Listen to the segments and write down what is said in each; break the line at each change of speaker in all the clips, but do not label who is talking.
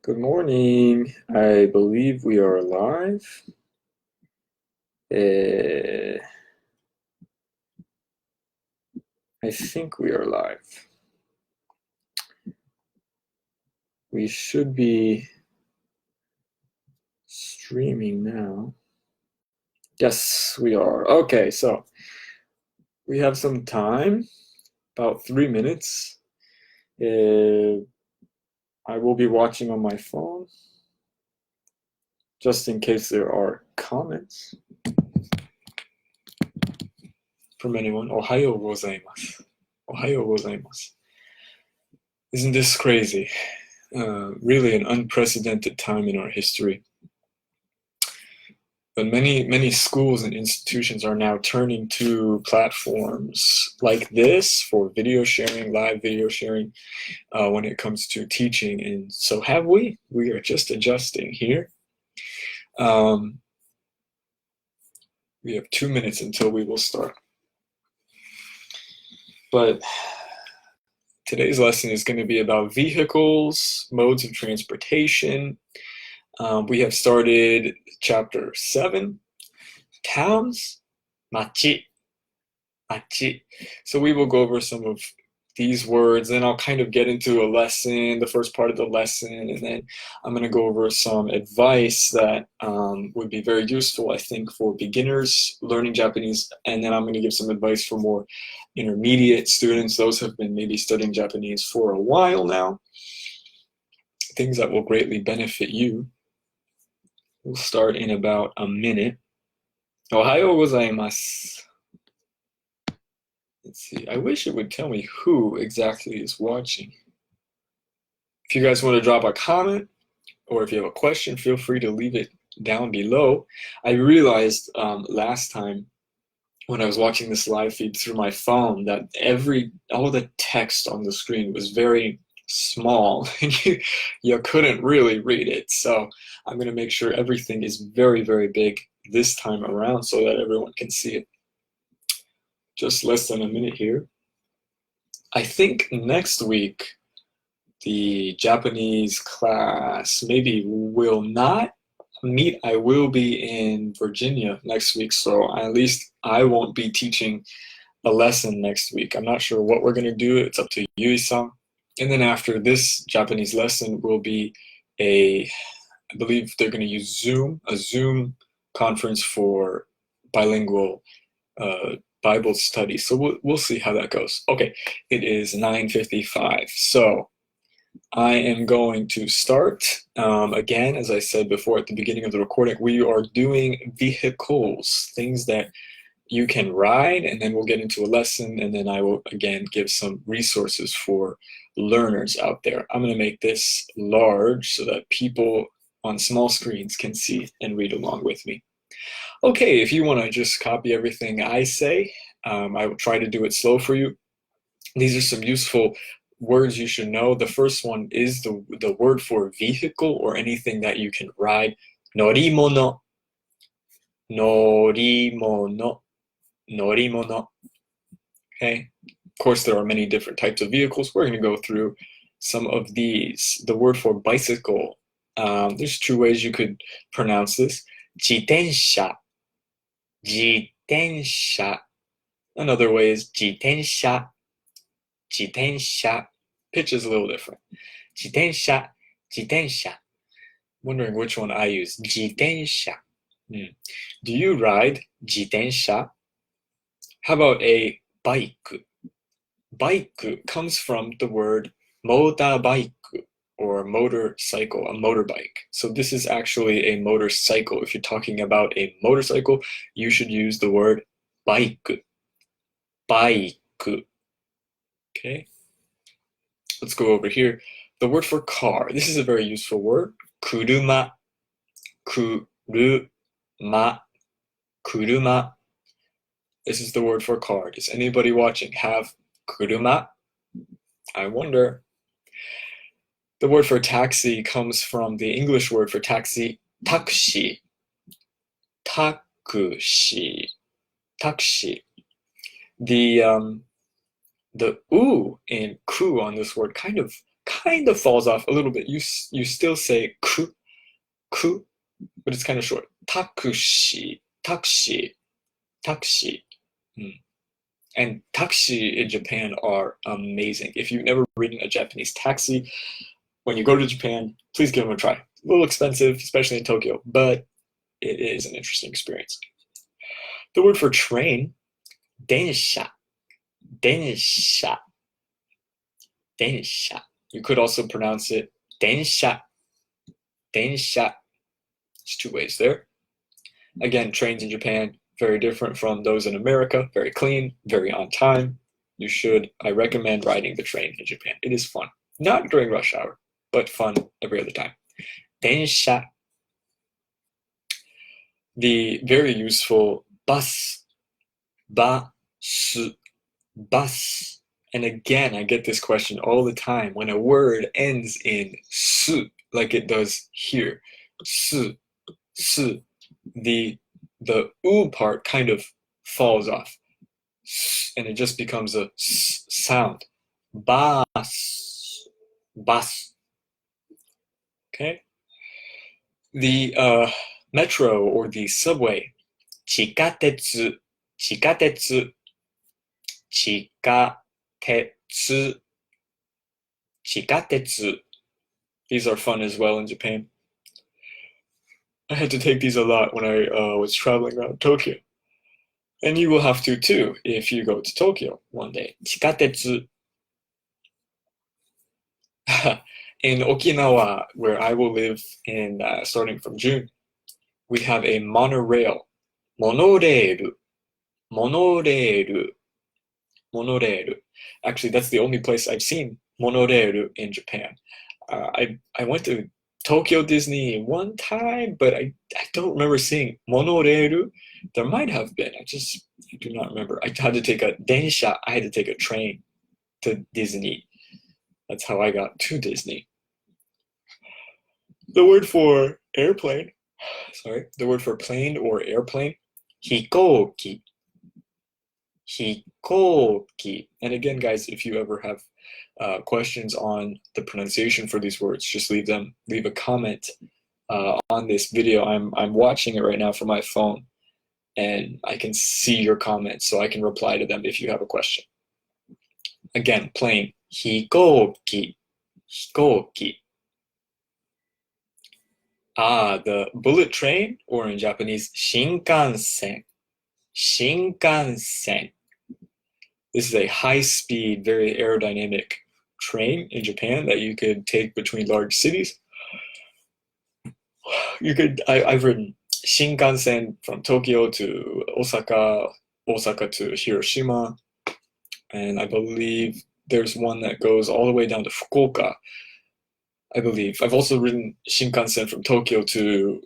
Good morning. I believe we are live. I think we are live. We should be streaming now. Yes, we are. Okay, so we have some time, about 3 minutes. I will be watching on my phone, just in case there are comments from anyone. Ohayo gozaimasu. Ohayo gozaimasu. Isn't this crazy? Really an unprecedented time in our history. But many schools and institutions are now turning to platforms like this for video sharing, live video sharing, when it comes to teaching. And so have we. We are just adjusting here. We have 2 minutes until we will start. But today's lesson is going to be about vehicles, modes of transportation. We have started chapter 7, towns, machi. So we will go over some of these words, and I'll kind of get into a lesson, the first part of the lesson, and then I'm going to go over some advice that would be very useful, I think, for beginners learning Japanese, and then I'm going to give some advice for more intermediate students, those who have been maybe studying Japanese for a while now, things that will greatly benefit you. We'll start in about a minute. Ohayo gozaimasu. Let's see. I wish it would tell me who exactly is watching. If you guys want to drop a comment or if you have a question, feel free to leave it down below. I realized last time when I was watching this live feed through my phone that all the text on the screen was very small and you couldn't really read it. So I'm going to make sure everything is very, very big this time around so that everyone can see it. Just less than a minute here. I think next week the Japanese class maybe will not meet. I will be in Virginia next week, so at least I won't be teaching a lesson next week. I'm not sure what we're going to do. It's up to Yui-san. And then after this Japanese lesson will be I believe they're going to use a Zoom conference for bilingual Bible study. So we'll see how that goes. Okay, it is 9:55. So I am going to start. Again, as I said before at the beginning of the recording, we are doing vehicles, things that you can ride, and then we'll get into a lesson, and then I will again give some resources for learners out there. I'm going to make this large so that people on small screens can see and read along with me. Okay, if you want to just copy everything I say, I will try to do it slow for you. These are some useful words you should know. The first one is the word for vehicle or anything that you can ride. Norimono. Norimono. Norimono. Okay. Of course, there are many different types of vehicles. We're going to go through some of these. The word for bicycle. There's two ways you could pronounce this. Jitensha. Jitensha. Another way is jitensha. Jitensha. Pitch is a little different. Jitensha. Jitensha. Wondering which one I use. Jitensha. Do you ride jitensha? How about a bike? Bike comes from the word motorbike or motorcycle, a motorbike. So this is actually a motorcycle. If you're talking about a motorcycle, you should use the word bike. Bike. Okay. Let's go over here. The word for car. This is a very useful word. Kuruma. Kuruma. Kuruma. This is the word for car. Does anybody watching have kuruma? I wonder. The word for taxi comes from the English word for taxi, taxi. Takushi. Taxi. The u in ku on this word kind of kind of falls off a little bit. You still say ku, but it's kind of short. Takushi, taxi. And taxi in Japan are amazing. If you've never ridden a Japanese taxi, when you go to Japan, please give them a try. A little expensive, especially in Tokyo, but it is an interesting experience. The word for train, densha. You could also pronounce it densha. There's two ways there. Again, trains in Japan, very different from those in America. Very clean, very on time. I recommend riding the train in Japan. It is fun. Not during rush hour, but fun every other time. Densha. The very useful bus. Bus. And again, I get this question all the time when a word ends in su, like it does here. Su. The u part kind of falls off, and it just becomes a s sound. Bus. Okay. The metro or the subway, 地下鉄. These are fun as well in Japan. I had to take these a lot when I was traveling around Tokyo. And you will have to too if you go to Tokyo one day. 地下鉄. In Okinawa, where I will live in starting from June, we have a monorail. Monorail. Actually, that's the only place I've seen monorail in Japan. I went to Tokyo Disney one time, but I don't remember seeing monorail. There might have been. I do not remember. I had to take a densha. I had to take a train to Disney. That's how I got to Disney. The word for airplane, the word for plane or airplane, hikouki. And again, guys, if you ever have questions on the pronunciation for these words, just leave a comment on this video. I'm watching it right now from my phone, and I can see your comments, so I can reply to them if you have a question. Again, plane, hikouki. The bullet train, or in Japanese, shinkansen. This is a high-speed, very aerodynamic train in Japan that you could take between large cities. I've ridden Shinkansen from Tokyo to Osaka to Hiroshima, and I believe there's one that goes all the way down to Fukuoka, I believe. I've also ridden Shinkansen from Tokyo to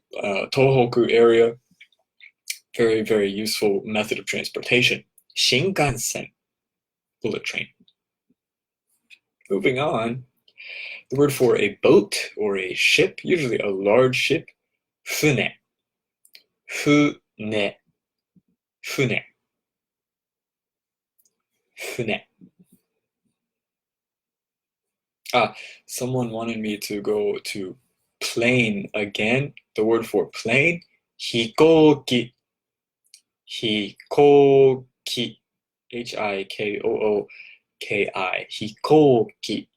Tohoku area. Very, very useful method of transportation. Shinkansen, bullet train. Moving on, the word for a boat or a ship, usually a large ship, fune. Someone wanted me to go to plane again. The word for plane, hikouki. Hikouki. Hikouki. Hikouki.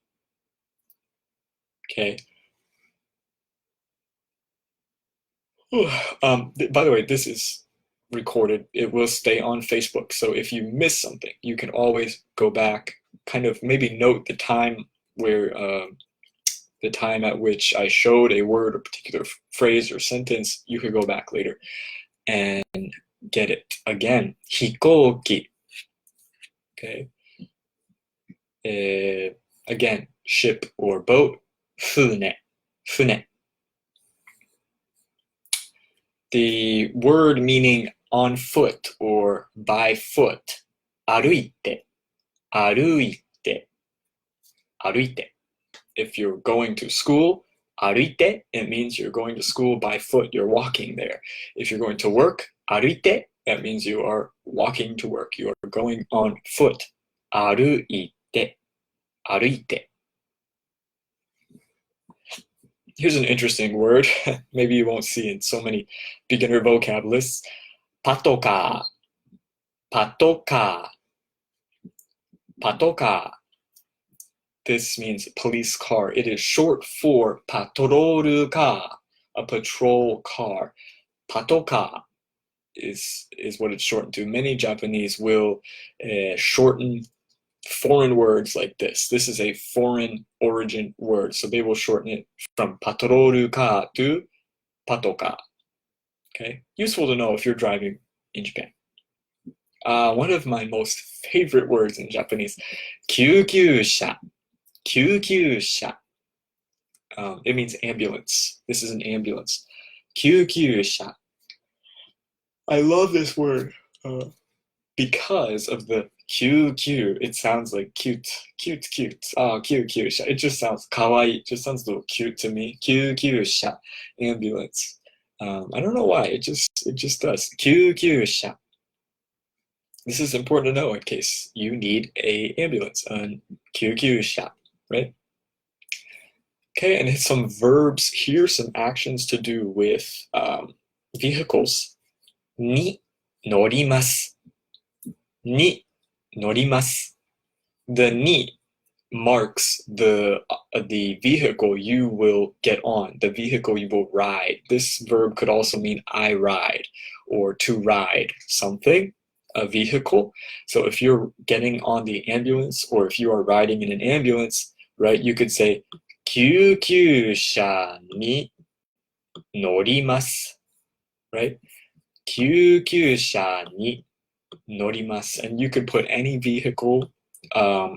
Okay. By the way, this is recorded. It will stay on Facebook. So if you miss something, you can always go back, kind of maybe note the time where the time at which I showed a word or particular phrase or sentence. You could go back later and get it again. Hikouki. Okay. Again, ship or boat. Fune. The word meaning on foot or by foot. Aruite. If you're going to school, aruite, it means you're going to school by foot. You're walking there. If you're going to work, aruite, that means you are walking to work. You are going on foot. Aruite. Here's an interesting word. Maybe you won't see in so many beginner vocab lists. Patoka. Patoka. Patoka. This means police car. It is short for patrol car, a patrol car. Patoka is what it's shortened to. Many Japanese will shorten foreign words like this. This is a foreign origin word, so they will shorten it from patrol car to patoka. Okay, useful to know if you're driving in Japan. One of my most favorite words in Japanese, 救急車. 救急車. It means ambulance. This is an ambulance. 救急車. I love this word because of the QQ. It sounds like cute. Oh, 救急車. It just sounds kawaii. It just sounds a little cute to me. 救急車. Ambulance. I don't know why. It just does. 救急車. This is important to know in case you need a ambulance. 救急車. Right? Okay, and some verbs here, some actions to do with vehicles. に乗ります. に乗ります. The に marks the vehicle you will get on, the vehicle you will ride. This verb could also mean I ride or to ride something, a vehicle. So if you're getting on the ambulance or if you are riding in an ambulance, right, you could say 救急車に乗ります. Right? 救急車に乗ります. And you could put any vehicle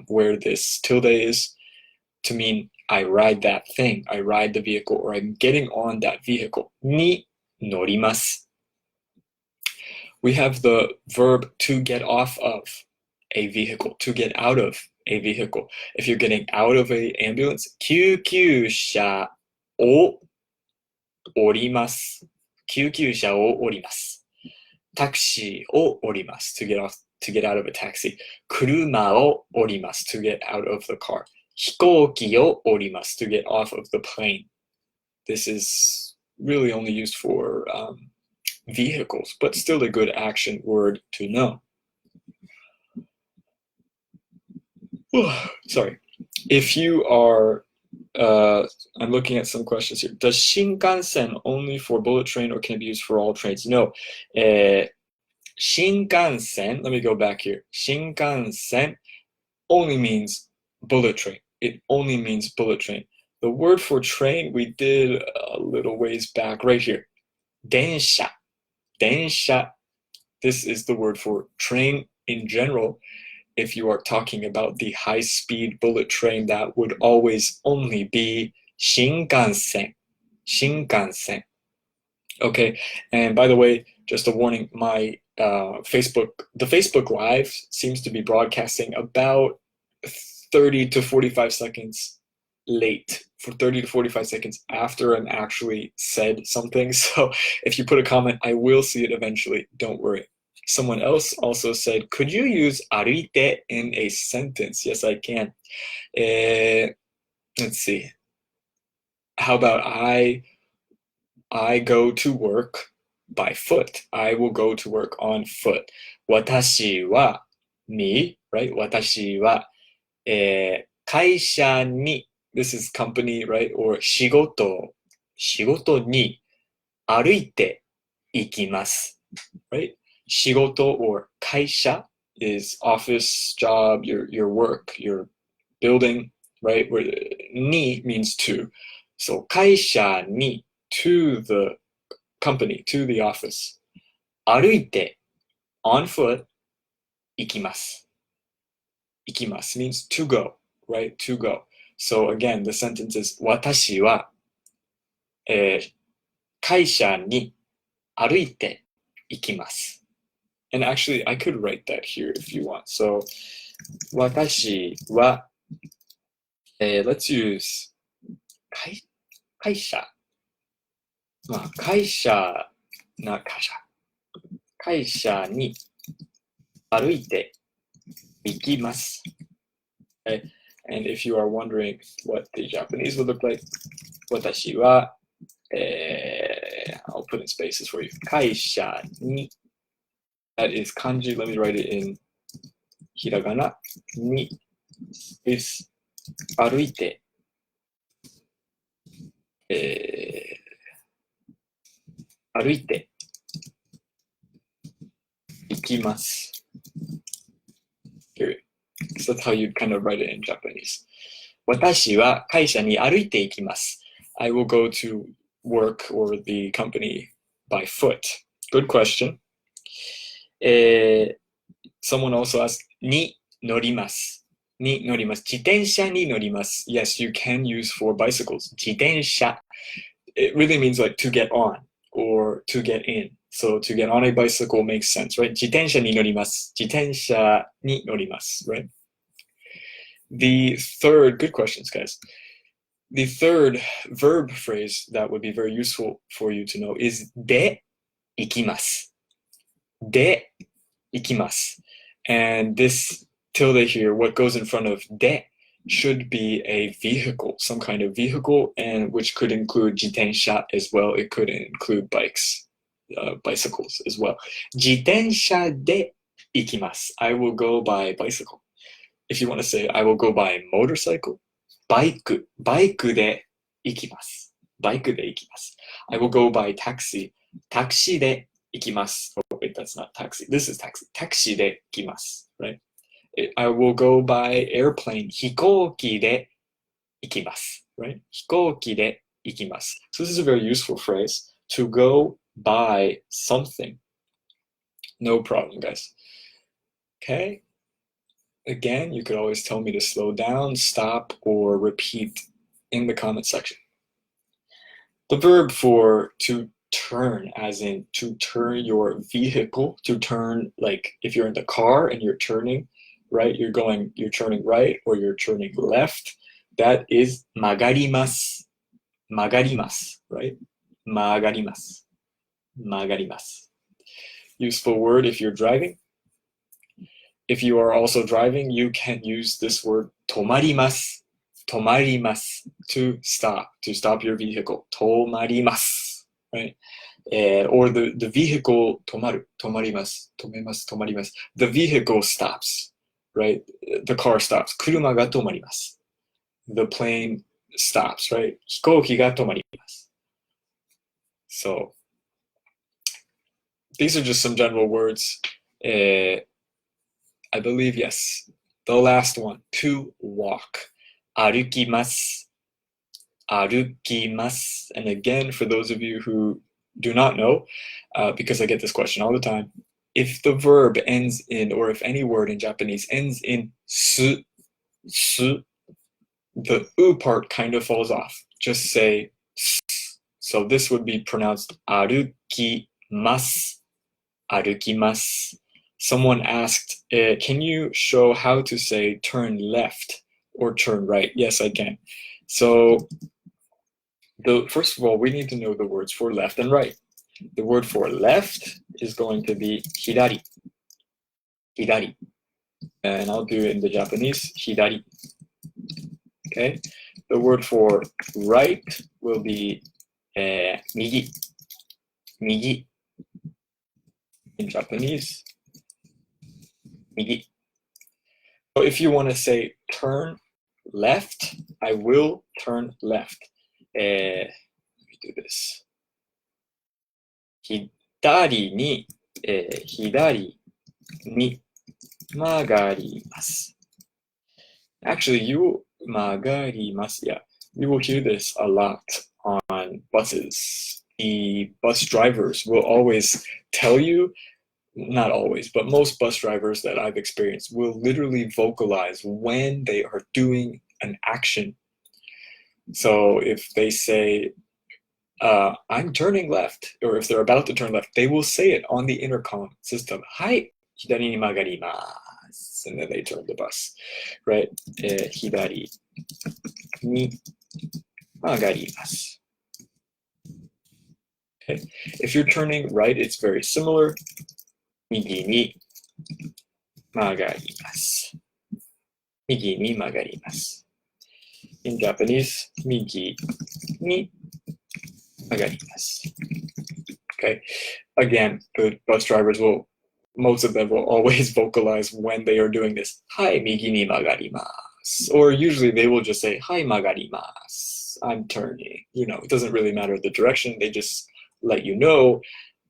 where this tilde is to mean I ride that thing, I ride the vehicle, or I'm getting on that vehicle. に乗ります. We have the verb to get off of a vehicle, to get out of a vehicle. If you're getting out of an ambulance, 救急車を降ります. 救急車を降ります. タクシーを降ります. To get out of a taxi. 車を降ります. To get out of the car. 飛行機を降ります. To get off of the plane. This is really only used for vehicles, but still a good action word to know. Sorry. If you are, I'm looking at some questions here. Does Shinkansen only for bullet train or can it be used for all trains? No. Shinkansen, let me go back here. Shinkansen only means bullet train. It only means bullet train. The word for train we did a little ways back right here. Densha. Densha. This is the word for train in general. If you are talking about the high-speed bullet train, that would always only be Shinkansen. Shinkansen. Okay, and by the way, just a warning, my the Facebook Live seems to be broadcasting about 30 to 45 seconds late, for 30 to 45 seconds after I'm actually said something. So if you put a comment, I will see it eventually. Don't worry. Someone else also said, could you use 歩いて in a sentence? Yes, I can. Let's see. How about I go to work by foot. I will go to work on foot. 私は me, right? 私は、会社に this is company, right? Or 仕事に歩いて行きます, right? 仕事 or 会社 is office job, your work, your building, right? Where に means to. So 会社に to the company, to the office. 歩いて on foot 行きます. 行きます means to go, right? To go. So again, the sentence is 私は、会社に歩いて行きます. And actually, I could write that here if you want. So, 私は、let's use 会社。まあ、会社に歩いて行きます。Okay? And if you are wondering what the Japanese would look like, 私は、I'll put in spaces for you. 会社に That is kanji. Let me write it in ひらがなに is 歩いて、歩いて行きます。Period. So that's how you kind of write it in Japanese. 私は会社に歩いて行きます。I will go to work or the company by foot. Good question. Someone also asked, に乗ります。に乗ります。自転車に乗ります。Yes, you can use for bicycles. 自転車. It really means like to get on or to get in. So to get on a bicycle makes sense, right? 自転車に乗ります。自転車に乗ります, right? The third, good questions, guys. The third verb phrase that would be very useful for you to know is で行きます。で行きます. And this tilde here, what goes in front of で should be a vehicle, some kind of vehicle, and which could include 自転車 as well. It could include bikes, bicycles as well. 自転車で行きます. I will go by bicycle. If you want to say, I will go by motorcycle, バイクで行きます。バイクで行きます。I will go by taxi, タクシーで行きます。Oh, wait, that's not taxi. This is taxi. タクシーで行きます。Right? I will go by airplane, 飛行機で行きます。Right? 飛行機で行きます。So this is a very useful phrase, to go by something. No problem, guys. Okay? Again, you could always tell me to slow down, stop, or repeat in the comment section. The verb for to turn, as in to turn your vehicle, to turn, like if you're in the car and you're turning, right? You're turning right or you're turning left. That is 曲がります. 曲がります, right? 曲がります. 曲がります. Useful word if you're driving. If you are also driving, you can use this word 止まります。止まります to stop your vehicle. 止まります right? Or the vehicle 止まる。止まります。止めます。止まります。The vehicle stops, right? The car stops. 車が止まります。The plane stops, right? 飛行機が止まります。So, these are just some general words. I believe, yes. The last one, to walk. 歩きます. 歩きます. And again, for those of you who do not know, because I get this question all the time, if the verb ends in, or if any word in Japanese ends in su, the u part kind of falls off. Just say s. So this would be pronounced 歩きます. 歩きます. Someone asked, can you show how to say turn left or turn right? Yes, I can. So first of all, we need to know the words for left and right. The word for left is going to be 左. 左. And I'll do it in the Japanese, 左. Okay. The word for right will be 右. 右. In Japanese, 右. So if you want to say turn left, I will turn left. Let me do this. 左に曲がります. Actually, you 曲がります. Yeah, you will hear this a lot on buses. The bus drivers will always tell you, not always, but most bus drivers that I've experienced will literally vocalize when they are doing an action. So if they say, I'm turning left, or if they're about to turn left, they will say it on the intercom system. はい、左に曲がります. And then they turn the bus, right? 左に曲がります. Okay. If you're turning right, it's very similar. 右に曲がります. 右に曲がります. In Japanese, 右に曲がります。Okay. Again, the bus drivers most of them will always vocalize when they are doing this. はい、右に曲がります。Or usually they will just say, はい、曲がります。I'm turning. You know, it doesn't really matter the direction. They just let you know,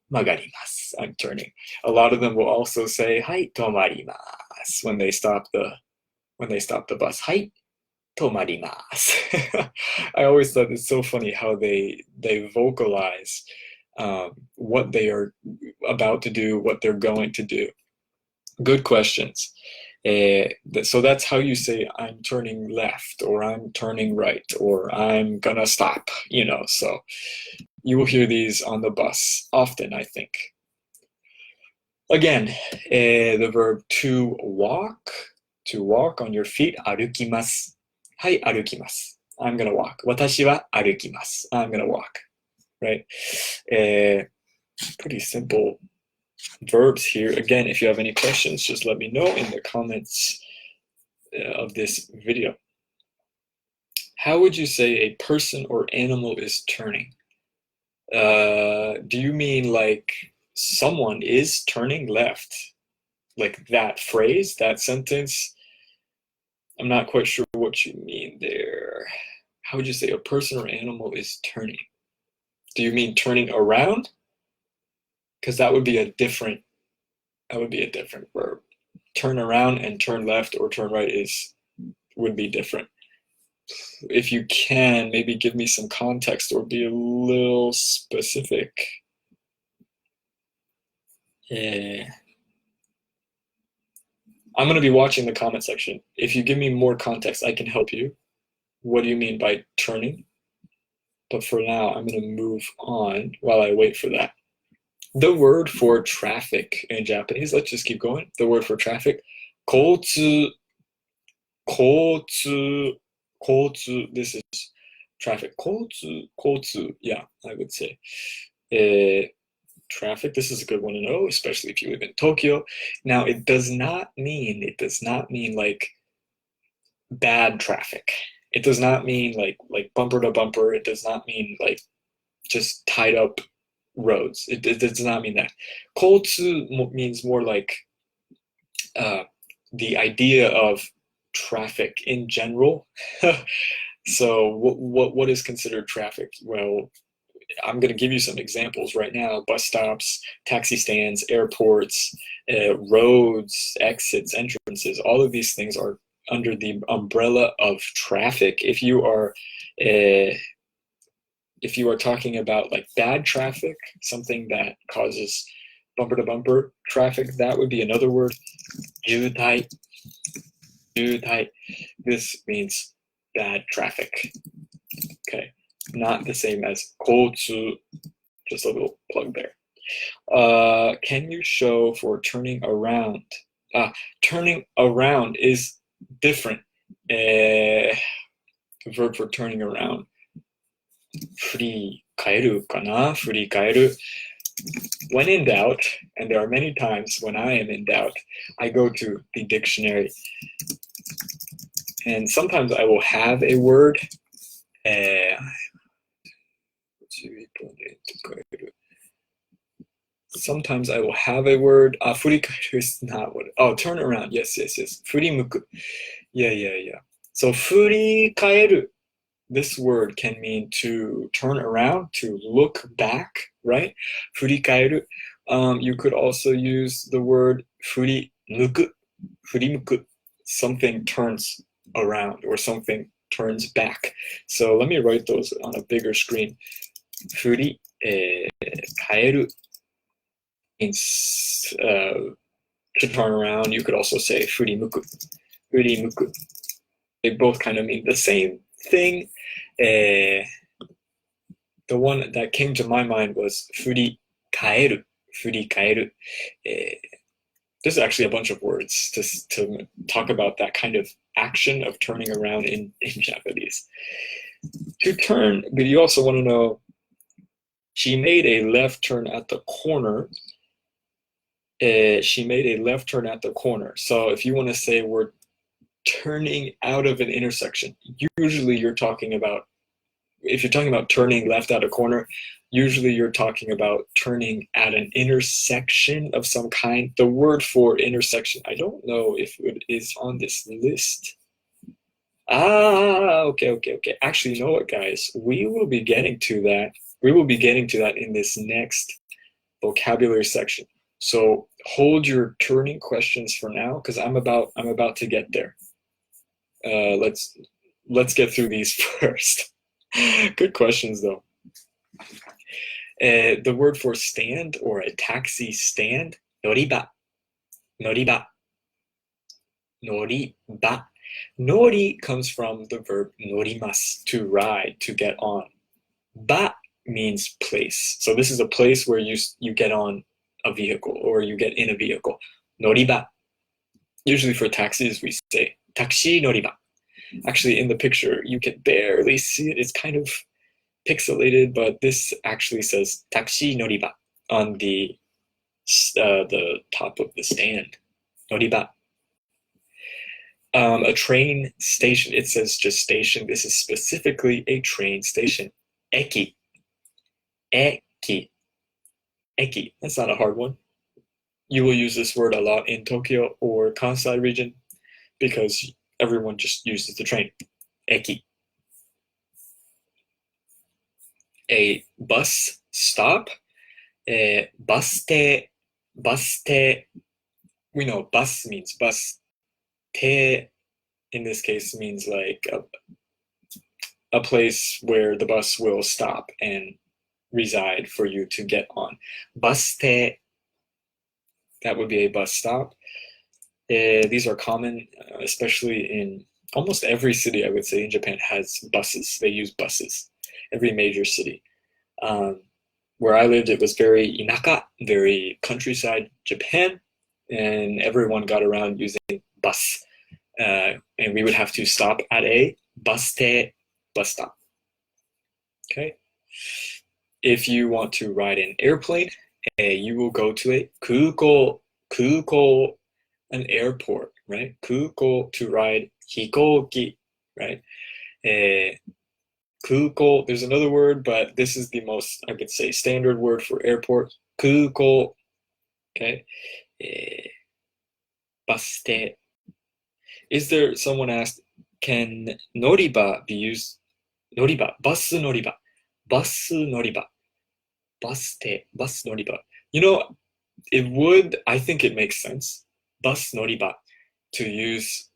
曲がります。I'm turning. A lot of them will also say, はい、止まります。When they stop the bus. はい、止まります。I always thought it's so funny how they vocalize what they are about to do, what they're going to do. Good questions. So that's how you say I'm turning left, or I'm turning right, or I'm gonna stop, you know. So you will hear these on the bus often, I think. Again, the verb to walk on your feet, 歩きます。はい、歩きます。I'm gonna walk. 私は歩きます。I'm gonna walk. Right? Pretty simple verbs here. Again, if you have any questions, just let me know in the comments of this video. How would you say a person or animal is turning? Do you mean like someone is turning left? Like that phrase, that sentence? I'm not quite sure what you mean there. How would you say a person or animal is turning? Do you mean turning around? Because that would be a different verb. Turn around and turn left or turn right would be different. If you can, maybe give me some context or be a little specific. Yeah. I'm going to be watching the comment section. If you give me more context, I can help you. What do you mean by turning? But for now, I'm going to move on while I wait for that. The word for traffic in Japanese, let's just keep going. The word for traffic, 交通, this is traffic. 交通, yeah, I would say. Traffic, this is a good one to know, especially if you live in Tokyo. Now, it does not mean like bad traffic. It does not mean like bumper to bumper. It does not mean like just tied up roads. It does not mean that. 交通 means more like the idea of traffic in general. So what is considered traffic? Well, I'm going to give you some examples right now. Bus stops, taxi stands, airports, roads, exits, entrances. All of these things are under the umbrella of traffic. If you are talking about like bad traffic, something that causes bumper to bumper traffic, that would be another word. 渋滞. This means bad traffic. Okay, not the same as 交通. Just a little plug there. Can you show for turning around? Turning around is different. Verb for turning around. 振り返るかな? 振り返る. When in doubt, and there are many times when I am in doubt, I go to the dictionary. And sometimes I will have a word. Sometimes I will have a word. 振り返る is not what. Oh, turn around. Yes. 振り向く. Yeah. So 振り返る. This word can mean to turn around, to look back, right? 振り返る. You could also use the word 振り向く. 振り向く. Something turns around or something turns back. So let me write those on a bigger screen. 振り返る means to turn around. You could also say 振り向く. 振り向く. They both kind of mean the same thing. The one that came to my mind was 振り返る. 振り返る. There's actually a bunch of words to talk about that kind of action of turning around in Japanese. To turn, but you also want to know, she made a left turn at the corner. She made a left turn at the corner. So if you want to say we're turning out of an intersection, usually you're talking about if you're talking about turning left at a corner, usually you're talking about turning at an intersection of some kind. The word for intersection, I don't know if it is on this list. Okay. Actually, you know what, guys? We will be getting to that. We will be getting to that in this next vocabulary section. So hold your turning questions for now, because I'm about to get there. Let's get through these first. Good questions, though. The word for stand or a taxi stand, noriba. Nori comes from the verb norimasu, to ride, to get on. Ba means place. So this is a place where you get on a vehicle or you get in a vehicle. Noriba. Usually for taxis we say taxi noriba. Actually, in the picture you can barely see it. It's kind of pixelated, but this actually says taxi noriba on the top of the stand. Noriba. A train station, it says just station. This is specifically a train station. Eki. That's not a hard one. You will use this word a lot in Tokyo or Kansai region because everyone just uses the train. Eki. A bus stop. Baste. We know bus means bus. Te in this case means like a place where the bus will stop and reside for you to get on. Baste, that would be a bus stop. These are common, especially in almost every city, I would say, in Japan has buses. They use buses. Every major city. Where I lived, it was very inaka, very countryside Japan, and everyone got around using bus. And we would have to stop at a baste, bus stop. Okay. If you want to ride an airplane, you will go to a kuko, an airport, right? Kuko, to ride hikoki, right? Kuko, there's another word, but this is the most, I could say, standard word for airport. Kuko, okay? Baste. Is there, someone asked, can noriba be used? Noriba, bus noriba, baste, bus noriba. You know, it would, I think it makes sense, bus noriba, to use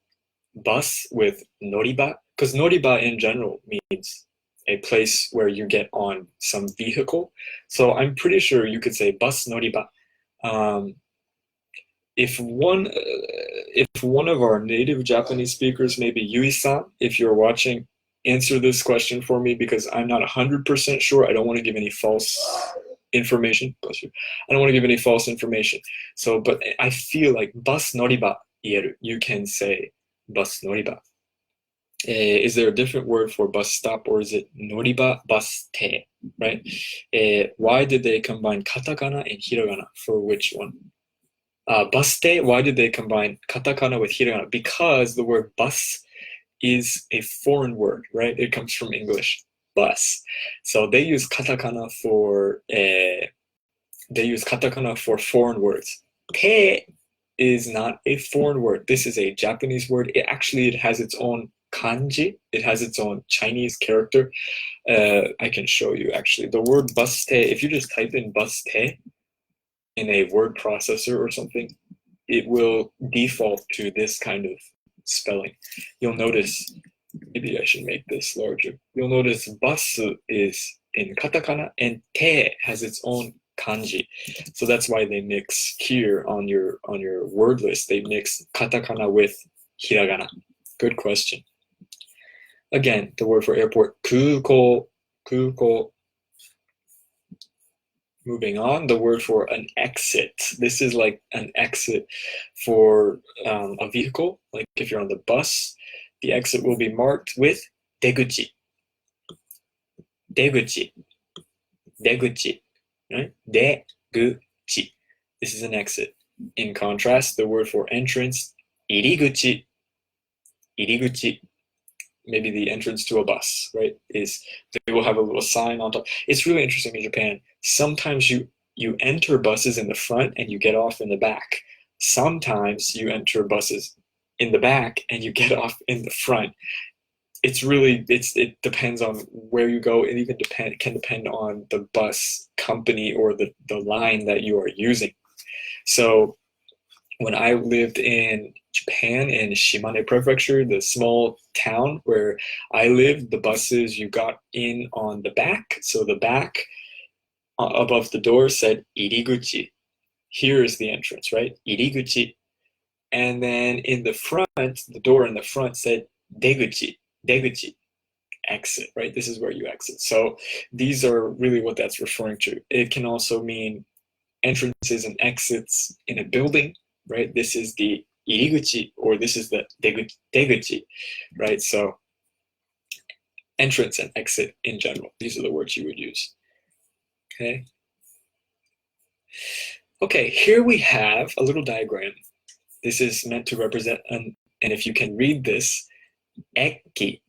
bus with noriba, because noriba in general means a place where you get on some vehicle. So I'm pretty sure you could say bus noriba. If one of our native Japanese speakers, maybe Yui-san, if you're watching, answer this question for me, because I'm not 100% sure. I don't want to give any false information. Bless you. I don't want to give any false information. So, but I feel like bus noriba ieru. You can say bus noriba. Is there a different word for bus stop, or is it noriba bus te, right? Why did they combine katakana and hiragana for which one? Baste, why did they combine katakana with hiragana? Because the word bus is a foreign word, right? It comes from English, bus. So they use katakana for foreign words. Te is not a foreign word. This is a Japanese word. It has its own kanji. It has its own Chinese character. I can show you actually. The word baste, if you just type in baste in a word processor or something, it will default to this kind of spelling. You'll notice, maybe I should make this larger. You'll notice basu is in katakana and te has its own kanji. So that's why they mix here on your word list. They mix katakana with hiragana. Good question. Again, the word for airport, kuko. Moving on, the word for an exit. This is like an exit for a vehicle. Like if you're on the bus, the exit will be marked with deguchi. Deguchi, right? Deguchi. This is an exit. In contrast, the word for entrance, iriguchi. maybe the entrance to a bus, right? Is they will have a little sign on top. It's really interesting in Japan. Sometimes you enter buses in the front and you get off in the back. Sometimes you enter buses in the back and you get off in the front. It depends on where you go. It even can depend on the bus company or the line that you are using. So when I lived in Japan in Shimane Prefecture, the small town where I lived, the buses you got in on the back. So the back above the door said iriguchi. Here is the entrance, right? Iriguchi. And then in the front, the door in the front said deguchi. Deguchi. Exit, right? This is where you exit. So these are really what that's referring to. It can also mean entrances and exits in a building, right? This is the iriguchi, or this is the deguchi, right? So entrance and exit in general. These are the words you would use. Okay. Okay, here we have a little diagram. This is meant to represent and if you can read this, eki,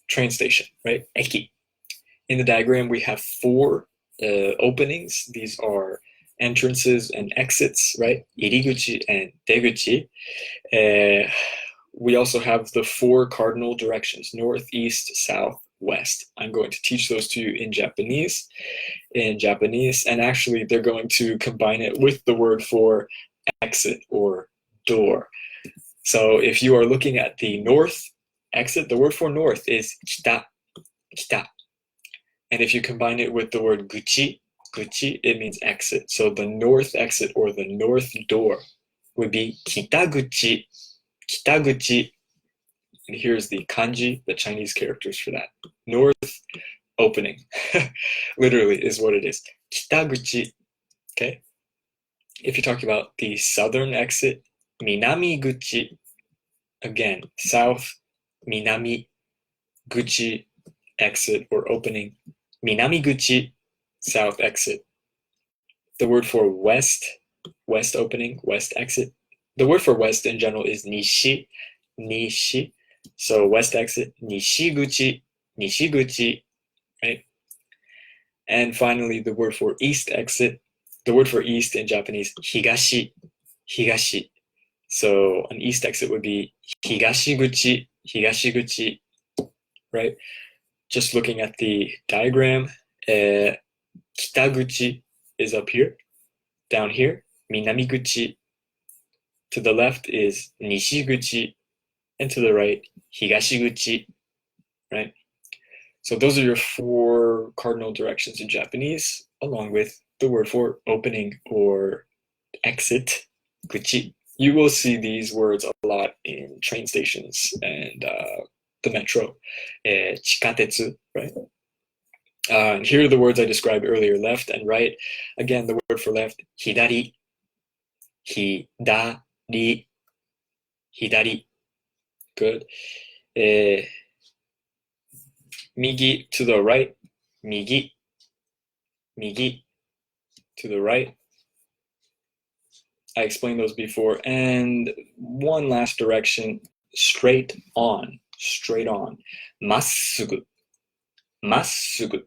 train station, right? Eki. In the diagram, we have 4 openings. These are entrances and exits, right? Iriguchi and deguchi. We also have the 4 cardinal directions: north, east, south, west. I'm going to teach those to you in Japanese. And actually they're going to combine it with the word for exit or door. So if you are looking at the north exit, the word for north is kita, kita. And if you combine it with the word guchi, guchi, it means exit. So the north exit or the north door would be kitaguchi, kitaguchi. And here's the kanji, the Chinese characters for that. North opening, literally is what it is. Kitaguchi, okay? If you're talking about the southern exit, minamiguchi, again, south, minami, guchi, exit or opening. Minamiguchi, south exit. The word for west, west opening, west exit. The word for west in general is nishi, nishi. So west exit, nishiguchi, nishiguchi, right? And finally, the word for east exit. The word for east in Japanese, higashi, higashi. So an east exit would be higashiguchi, higashiguchi, right? Just looking at the diagram, kitaguchi is up here, down here, minamiguchi. To the left is nishiguchi, and to the right, higashiguchi, right? So those are your 4 cardinal directions in Japanese, along with the word for opening or exit, guchi. You will see these words a lot in train stations and the metro, chikatetsu, right? And here are the words I described earlier, left and right. Again, the word for left, hidari, hidari, hidari. Good. Migi to the right, migi, migi to the right. I explained those before. And one last direction, straight on, straight on. Massugu, massugu,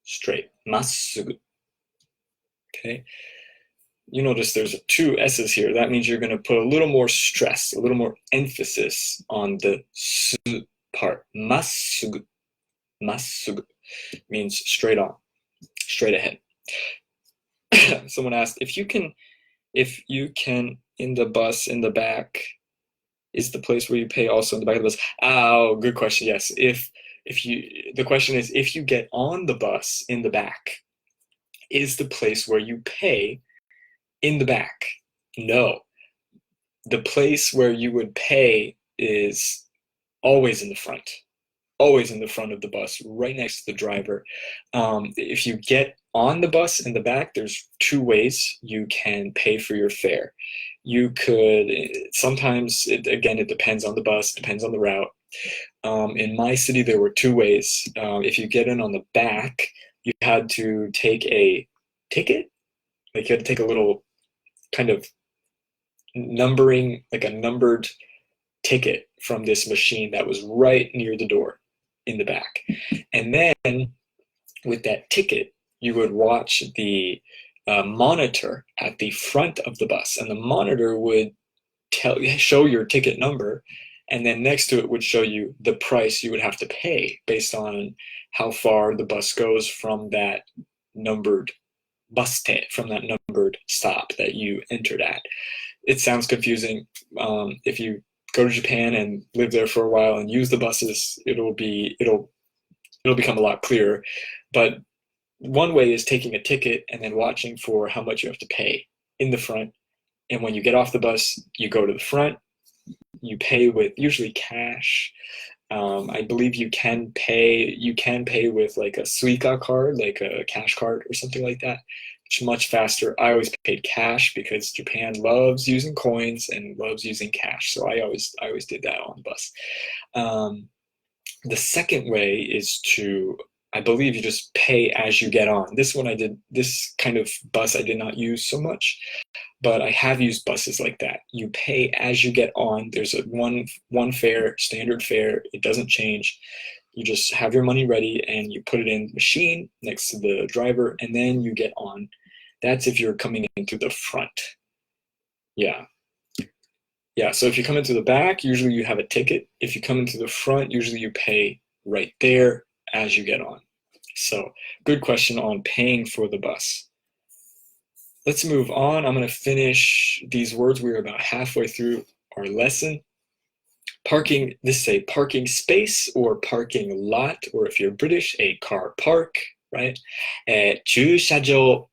straight, massugu. Okay. You notice there's 2 S's here. That means you're going to put a little more stress, a little more emphasis on the su part. Massugu, massugu means straight on, straight ahead. Someone asked, if you can in the bus in the back, is the place where you pay also in the back of the bus? Oh, good question. Yes. The question is, if you get on the bus in the back, is the place where you pay in the back? No. The place where you would pay is always in the front. Always in the front of the bus, right next to the driver. If you get on the bus in the back, there's 2 ways you can pay for your fare. You could, sometimes, it depends on the bus, depends on the route. In my city, there were 2 ways. If you get in on the back, you had to take a ticket. Like you had to take a little kind of numbering, like a numbered ticket, from this machine that was right near the door in the back. And then with that ticket, you would watch the monitor at the front of the bus, and the monitor would show your ticket number, and then next to it would show you the price you would have to pay based on how far the bus goes from that numbered from that numbered stop that you entered at. It sounds confusing. If you go to Japan and live there for a while and use the buses, it'll become a lot clearer. But one way is taking a ticket and then watching for how much you have to pay in the front. And when you get off the bus, you go to the front, you pay with usually cash. I believe you can pay with like a Suica card, like a cash card or something like that. It's much faster. I always paid cash because Japan loves using coins and loves using cash. So I always did that on the bus. The second way is to, I believe you just pay as you get on. This kind of bus I did not use so much, but I have used buses like that. You pay as you get on. There's a one fare, standard fare. It doesn't change. You just have your money ready and you put it in the machine next to the driver, and then you get on. That's if you're coming in through the front. Yeah. So if you come into the back, usually you have a ticket. If you come into the front, usually you pay right there as you get on. So good question on paying for the bus. Let's move on. I'm going to finish these words. We're about halfway through our lesson. Parking, this is a parking space or parking lot, or if you're British, a car park, right? 駐車場、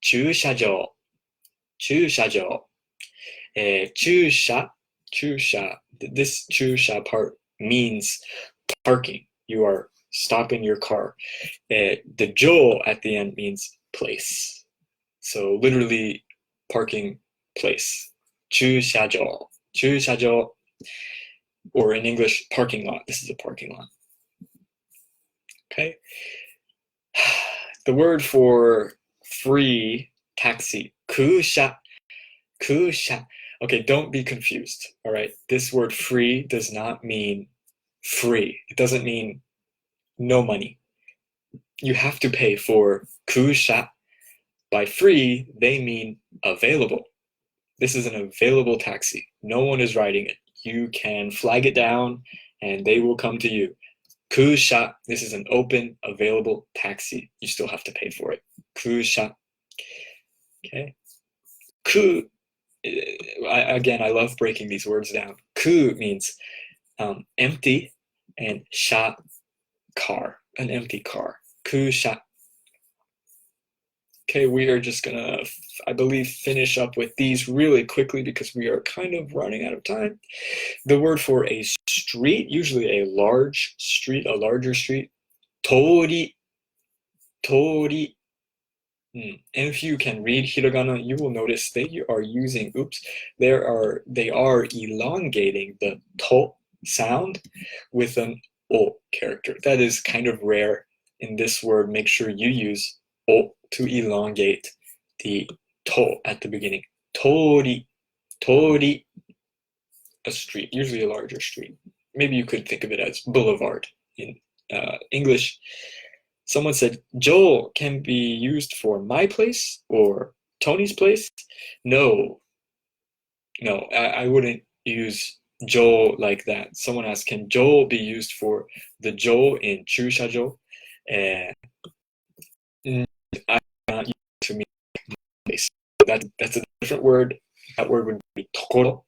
駐車場、駐車場。駐車, this 駐車 part means parking. You are stopping your car. The 場 at the end means place. So literally parking place. 駐車場, 駐車場. Or in English, parking lot. This is a parking lot. Okay. The word for free taxi, 空車, 空車. Okay, don't be confused, all right? This word free does not mean free. It doesn't mean no money. You have to pay for 空車. By free, they mean available. This is an available taxi. No one is riding it. You can flag it down and they will come to you. 空車, this is an open, available taxi. You still have to pay for it. 空車. Okay. 空, again, I love breaking these words down. 空 means empty, and 車, car, an empty car. 空車. Okay, we are just gonna, I believe, finish up with these really quickly because we are kind of running out of time. The word for a street, usually a large street, a larger street, 通り, 通り. And if you can read hiragana, you will notice they are using, they are elongating the to sound with an o character. That is kind of rare in this word. Make sure you use o to elongate the to at the beginning. 通り, 通り, a street, usually a larger street. Maybe you could think of it as boulevard in English. Someone said, Joel can be used for my place or Tony's place. No, I wouldn't use Joel like that. Someone asked, can Joel be used for the Joel in 駐車場? I not use to mean place. That's a different word. That word would be tokoro.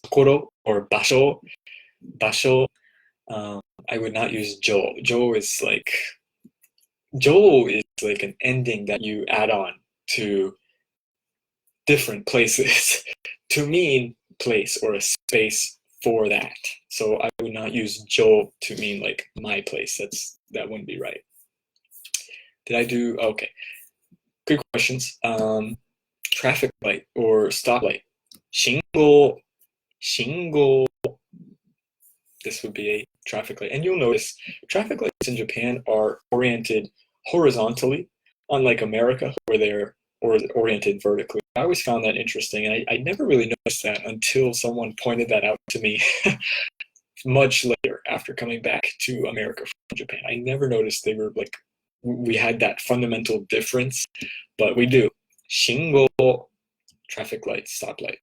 Tokoro or basho. Basho. I would not use Joel. Joel is like an ending that you add on to different places to mean place or a space for that. So I would not use Joel to mean like my place. That wouldn't be right. Did I do okay? Good questions. Traffic light or stoplight. 信号. This would be a traffic light. And you'll notice traffic lights in Japan are oriented horizontally, unlike America, where they're oriented vertically. I always found that interesting, and I never really noticed that until someone pointed that out to me much later after coming back to America from Japan. I never noticed they were like, we had that fundamental difference, but we do. Shingo, traffic lights, stoplights.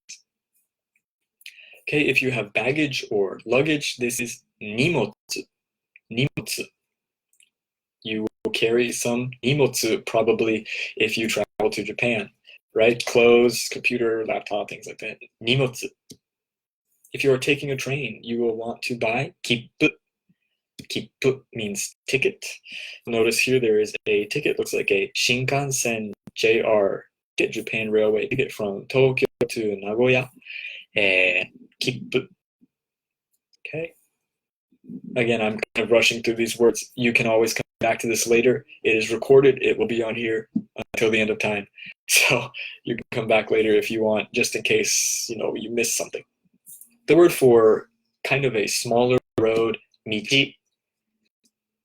Okay, if you have baggage or luggage, this is nimotsu. Nimotsu. You will carry some nimotsu probably if you travel to Japan, right? Clothes, computer, laptop, things like that. Nimotsu. If you are taking a train, you will want to buy kippu. Kippu means ticket. Notice here there is a ticket, looks like a Shinkansen JR Japan Railway ticket from Tokyo to Nagoya. Kippu. Okay. Again, I'm kind of rushing through these words. You can always come back to this later. It is recorded. It will be on here until the end of time. So you can come back later if you want, just in case, you missed something. The word for kind of a smaller road, michi.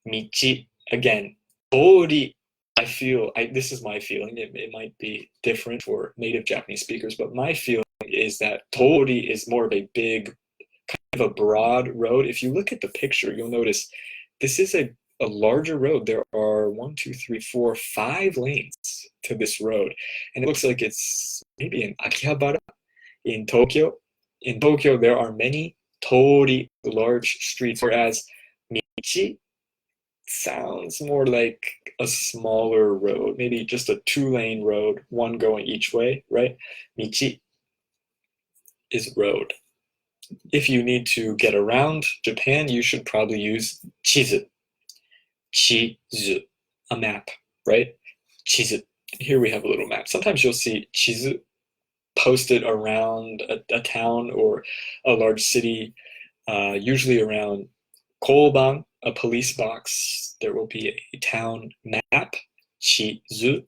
Michi. Again, tori. This is my feeling. It might be different for native Japanese speakers, but my feeling is that tori is more of a big, kind of a broad road. If you look at the picture, you'll notice this is a larger road. There are 1, 2, 3, 4, 5 lanes to this road. And it looks like it's maybe in Akihabara in Tokyo. In Tokyo, there are many tori, large streets, whereas michi sounds more like a smaller road, maybe just a 2-lane road, one going each way, right? Michi is road. If you need to get around Japan, you should probably use chizu. Chizu, a map, right? Chizu. Here we have a little map. Sometimes you'll see chizu posted around a town or a large city, usually around koban, a police box. There will be a town map, chizu.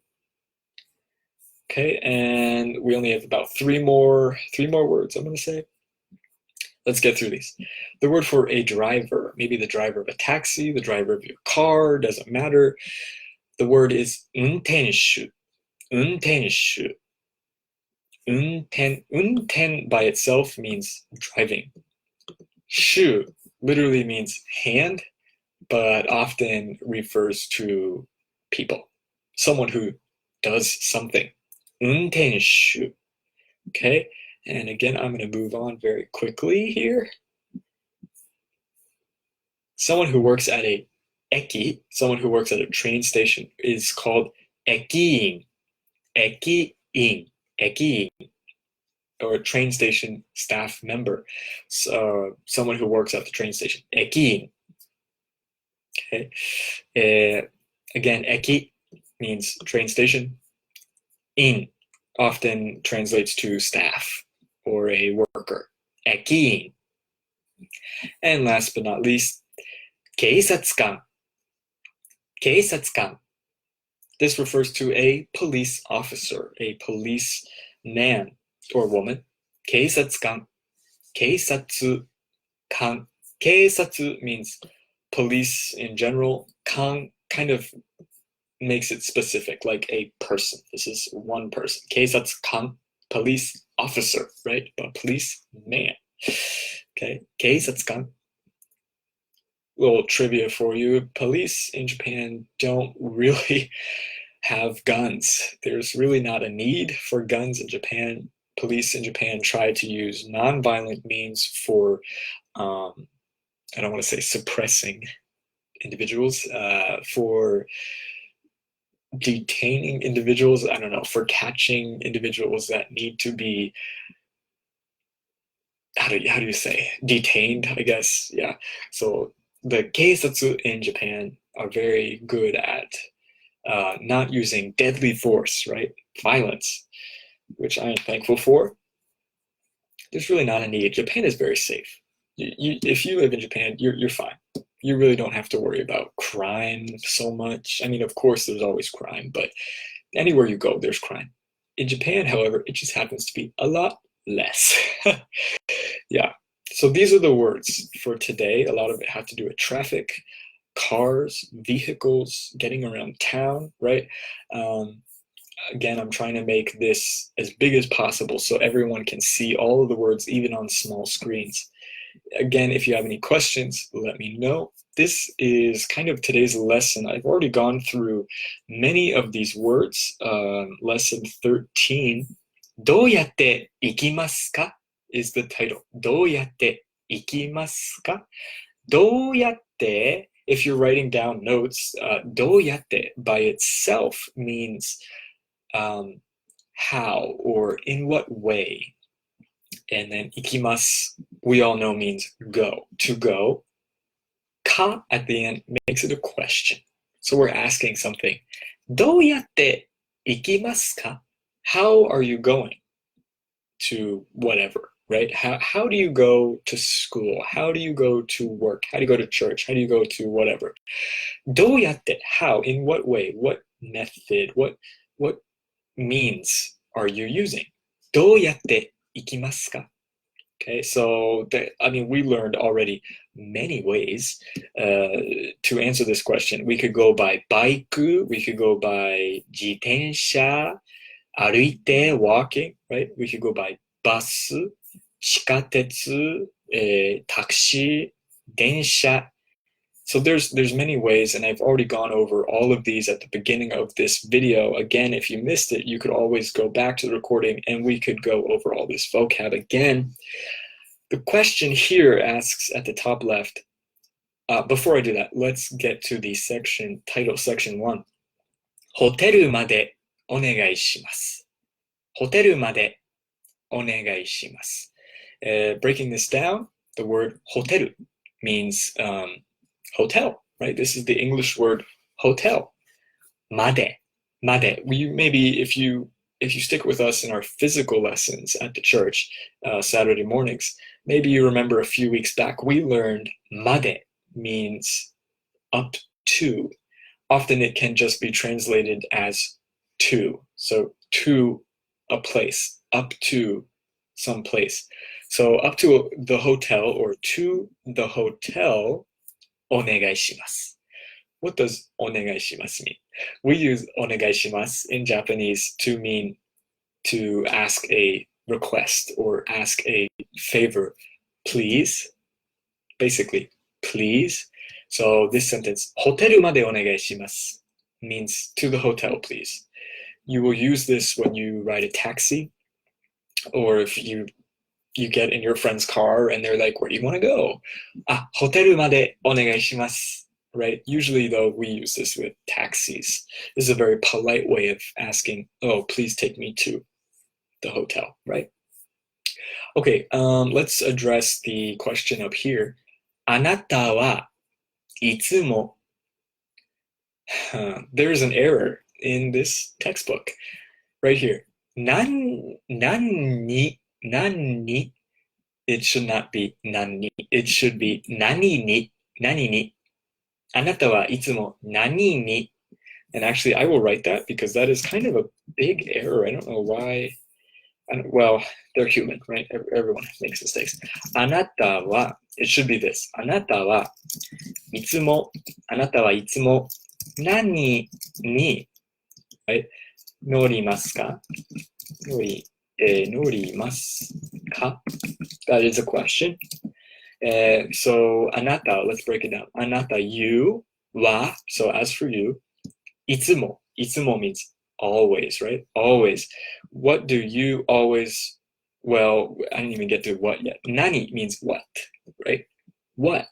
Okay, and we only have about three more words, I'm going to say. Let's get through these. The word for a driver, maybe the driver of a taxi, the driver of your car, doesn't matter. The word is untenshu. Untenshu. Unten by itself means driving. Shu literally means hand, but often refers to people. Someone who does something. Untenshu. Okay? And again, I'm going to move on very quickly here. Someone who works at a eki, someone who works at a train station, is called ekiin. Ekiin. Ekiin. Or a train station staff member. So, someone who works at the train station. Ekiin. Okay. Again, eki means train station. In often translates to staff or a worker. Ekiin. And last but not least, keisatsukan. Keisatsukan. This refers to a police officer, a policeman or woman. Keisatsukan. Keisatsukan. Keisatsu means police in general. Kan kind of makes it specific, like a person. This is one person. Keisatsukan, police officer, right? But police man. Okay, keisatsukan. Little trivia for you. Police in Japan don't really have guns. There's really not a need for guns in Japan. Police in Japan try to use nonviolent means for, I don't want to say suppressing individuals, for detaining individuals, I don't know, for catching individuals that need to be, how do you say, detained, I guess. Yeah. So the keisatsu in Japan are very good at not using deadly force, right? Violence, which I am thankful for. There's really not a need. Japan is very safe. If you live in Japan, you're fine. You really don't have to worry about crime so much. I mean, of course, there's always crime, but anywhere you go, there's crime. In Japan, however, it just happens to be a lot less. Yeah. So these are the words for today. A lot of it have to do with traffic, cars, vehicles, getting around town, right? Again, I'm trying to make this as big as possible so everyone can see all of the words, even on small screens. Again, if you have any questions, let me know. This is kind of today's lesson. I've already gone through many of these words. Lesson 13. どうやって行きますか is the title. どうやって行きますかどうやって if you're writing down notes, どうやって by itself means how or in what way. And then 行きます we all know means go, to go. Ka at the end makes it a question. So we're asking something. どうやって行きますか How are you going to whatever, right? How do you go to school? How do you go to work? How do you go to church? How do you go to whatever? どうやって how, in what way, what method, what means are you using? どうやって行きますか Okay, so we learned already many ways to answer this question. We could go by bike, we could go by 自転車, 歩いて walking, right? We could go by bus, 地下鉄, taxi, 電車. So there's many ways, and I've already gone over all of these at the beginning of this video. Again, if you missed it, you could always go back to the recording and we could go over all this vocab again. The question here asks at the top left, before I do that, let's get to the title, section 1. ホテルまでお願いします。ホテルまでお願いします。Breaking this down, the word ホテル means hotel, right? This is the English word hotel. まで. Maybe if you stick with us in our physical lessons at the church, Saturday mornings, maybe you remember a few weeks back, we learned まで means up to. Often it can just be translated as to. So to a place, up to some place. So up to the hotel or to the hotel, お願いします. What does お願いします mean? We use お願いします in Japanese to mean to ask a request or ask a favor. Please, basically, please. So this sentence, ホテルまでお願いします means to the hotel, please. You will use this when you ride a taxi, or if you get in your friend's car and they're like, where do you want to go? ホテルまでお願いします. Right? Usually, though, we use this with taxis. This is a very polite way of asking, oh, please take me to the hotel, right? Okay, let's address the question up here. あなたはいつも There's an error in this textbook. Right here. 何 It should not be 何 It should be 何に あなたはいつも何に And actually, I will write that because that is kind of a big error. I don't know why. Well, they're human, right? Everyone makes mistakes. あなたは It should be this. あなたはいつも何に right? 乗りますか乗りますか That is a question. So あなた let's break it down. あなた you は so as for you いつも means always, right? Always. What do you always, well, I didn't even get to what yet. 何 means what, right? What?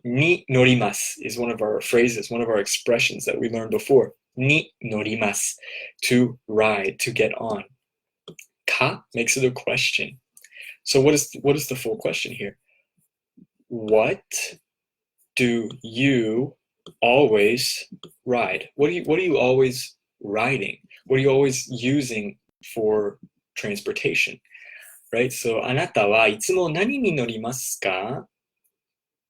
に乗ります is one of our phrases, one of our expressions that we learned before. に乗ります to ride, to get on. か makes it a question. So what is the full question here? What do you always ride? What are you always riding? What are you always using for transportation? Right? So あなたはいつも何に乗りますか?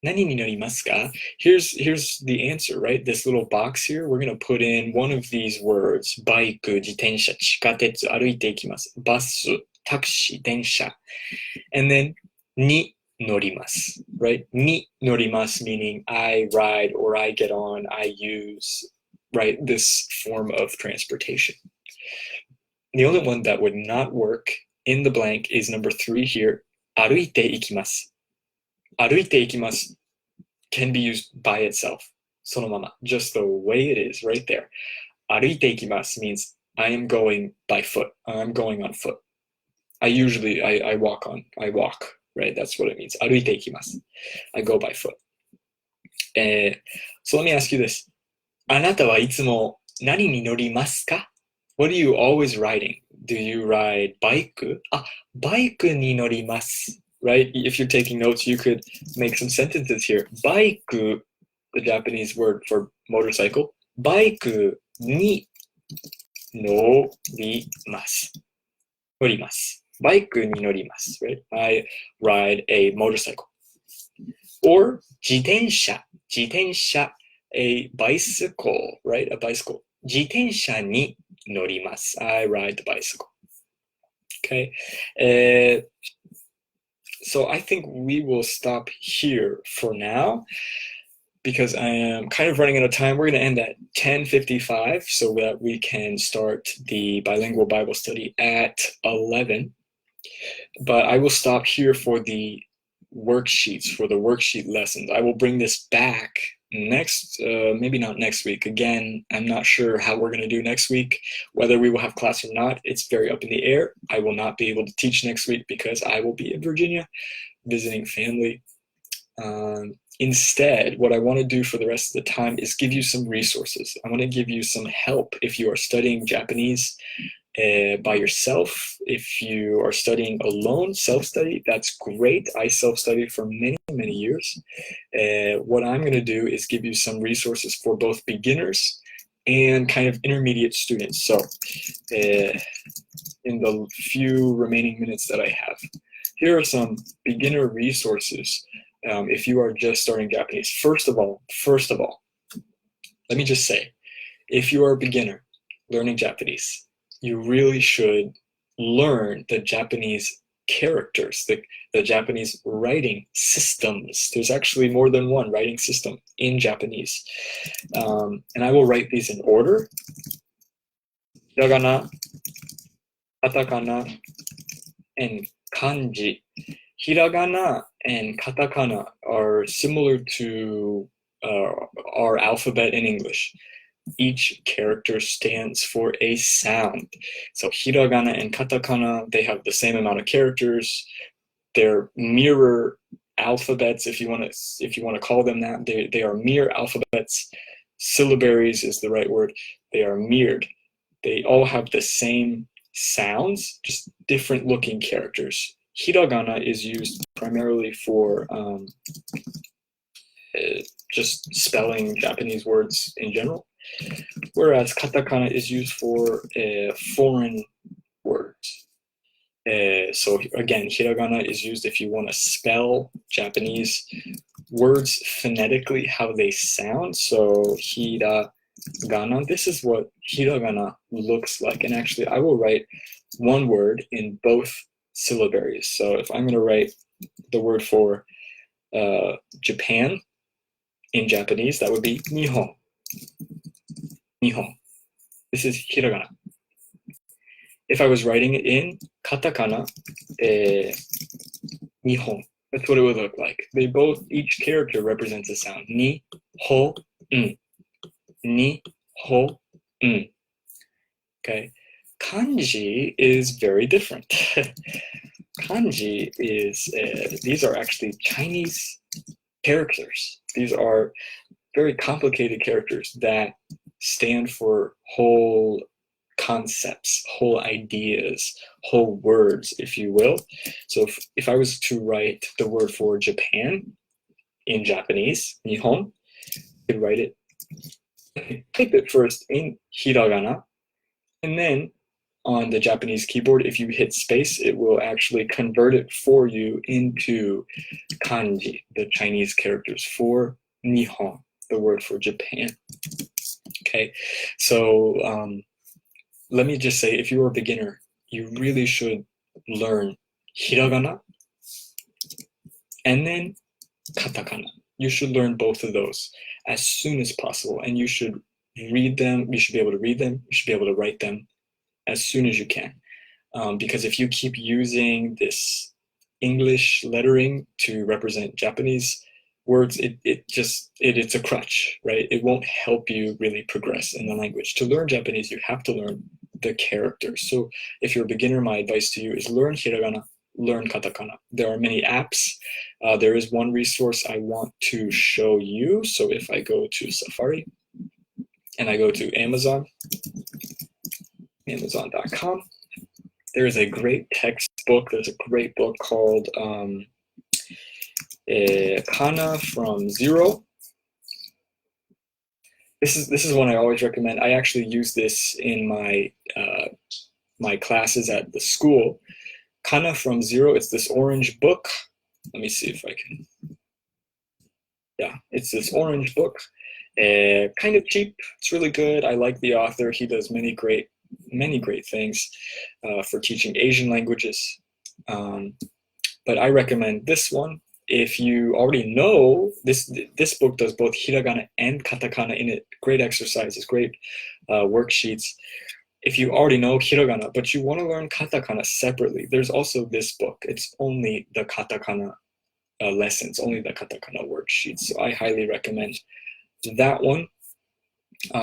何に乗りますか? Here's the answer, right? This little box here, we're going to put in one of these words. バイク、自転車、地下鉄、歩いていきます。バス、タクシー、電車. And then に乗ります, right? に乗ります meaning I ride or I get on, I use, right? This form of transportation. The only one that would not work in the blank is number 3 here. 歩いて行きます。歩いて行きます can be used by itself. そのまま. Just the way it is right there. 歩いて行きます means I am going by foot. I'm going on foot. I walk, right? That's what it means. 歩いて行きます. I go by foot. So let me ask you this. あなたはいつも何に乗りますか? What are you always riding? Do you ride bike? バイクに乗ります. Right? If you're taking notes, you could make some sentences here. バイク, the Japanese word for motorcycle. バイクに乗ります. 乗ります. バイクに乗ります. Right? I ride a motorcycle. Or 自転車. 自転車. A bicycle, right? A bicycle. 自転車に乗ります. I ride the bicycle. Okay. So I think we will stop here for now because I am kind of running out of time. We're going to end at 10:55 so that we can start the bilingual Bible study at 11. But I will stop here for the worksheets, for the worksheet lessons. I will bring this back next, maybe not next week. Again, I'm not sure how we're going to do next week, whether we will have class or not. It's very up in the air. I will not be able to teach next week because I will be in Virginia visiting family. Instead, what I want to do for the rest of the time is give you some resources. I want to give you some help if you are studying Japanese by yourself. If you are studying alone, self-study, that's great. I self-studied for many, many years. What I'm going to do is give you some resources for both beginners and kind of intermediate students. So in the few remaining minutes that I have, here are some beginner resources if you are just starting Japanese. First of all, let me just say, if you are a beginner learning Japanese, you really should learn the Japanese characters, the Japanese writing systems. There's actually more than one writing system in Japanese. And I will write these in order. Hiragana, katakana, and kanji. Hiragana and katakana are similar to our alphabet in English. Each character stands for a sound. So hiragana and katakana, they have the same amount of characters. They're mirror alphabets, if you want to call them that. They are mirror alphabets. Syllabaries is the right word. They are mirrored. They all have the same sounds, just different looking characters. Hiragana is used primarily for just spelling Japanese words in general, whereas katakana is used for foreign words. So again, hiragana is used if you want to spell Japanese words phonetically, how they sound. So hiragana, this is what hiragana looks like. And actually, I will write one word in both syllabaries. So if I'm going to write the word for Japan in Japanese, that would be Nihon. Nihon. This is hiragana. If I was writing it in katakana, Nihon, that's what it would look like. They both, each character represents a sound. Ni, ho, n. Ni, ho, n. Okay. Kanji is very different. Kanji is, these are actually Chinese characters. These are very complicated characters that stand for whole concepts, whole ideas, whole words, if you will. So if I was to write the word for Japan in Japanese, Nihon, I could write it, type it first in hiragana, and then on the Japanese keyboard, if you hit space, it will actually convert it for you into kanji, the Chinese characters for Nihon, the word for Japan. Okay, so let me just say, if you're a beginner, you really should learn hiragana and then katakana. You should learn both of those as soon as possible, and you should read them. You should be able to read them. You should be able to write them as soon as you can. Because if you keep using this English lettering to represent Japanese words, it's a crutch, right? It won't help you really progress in the language. To learn Japanese, you have to learn the characters. So if you're a beginner, my advice to you is learn hiragana, learn katakana. There are many apps. There is one resource I want to show you. So if I go to Safari and I go to Amazon.com, there is a great textbook. There's a great book called Kana from Zero. This is one I always recommend. I actually use this in my classes at the school. Kana from Zero. It's this orange book. Let me see if I can. Yeah, it's this orange book. Kind of cheap. It's really good. I like the author. He does many great things for teaching Asian languages. But I recommend this one. If you already know, this book does both hiragana and katakana in it. Great exercises, great worksheets. If you already know hiragana, but you want to learn katakana separately, there's also this book. It's only the katakana lessons, only the katakana worksheets. So I highly recommend that one.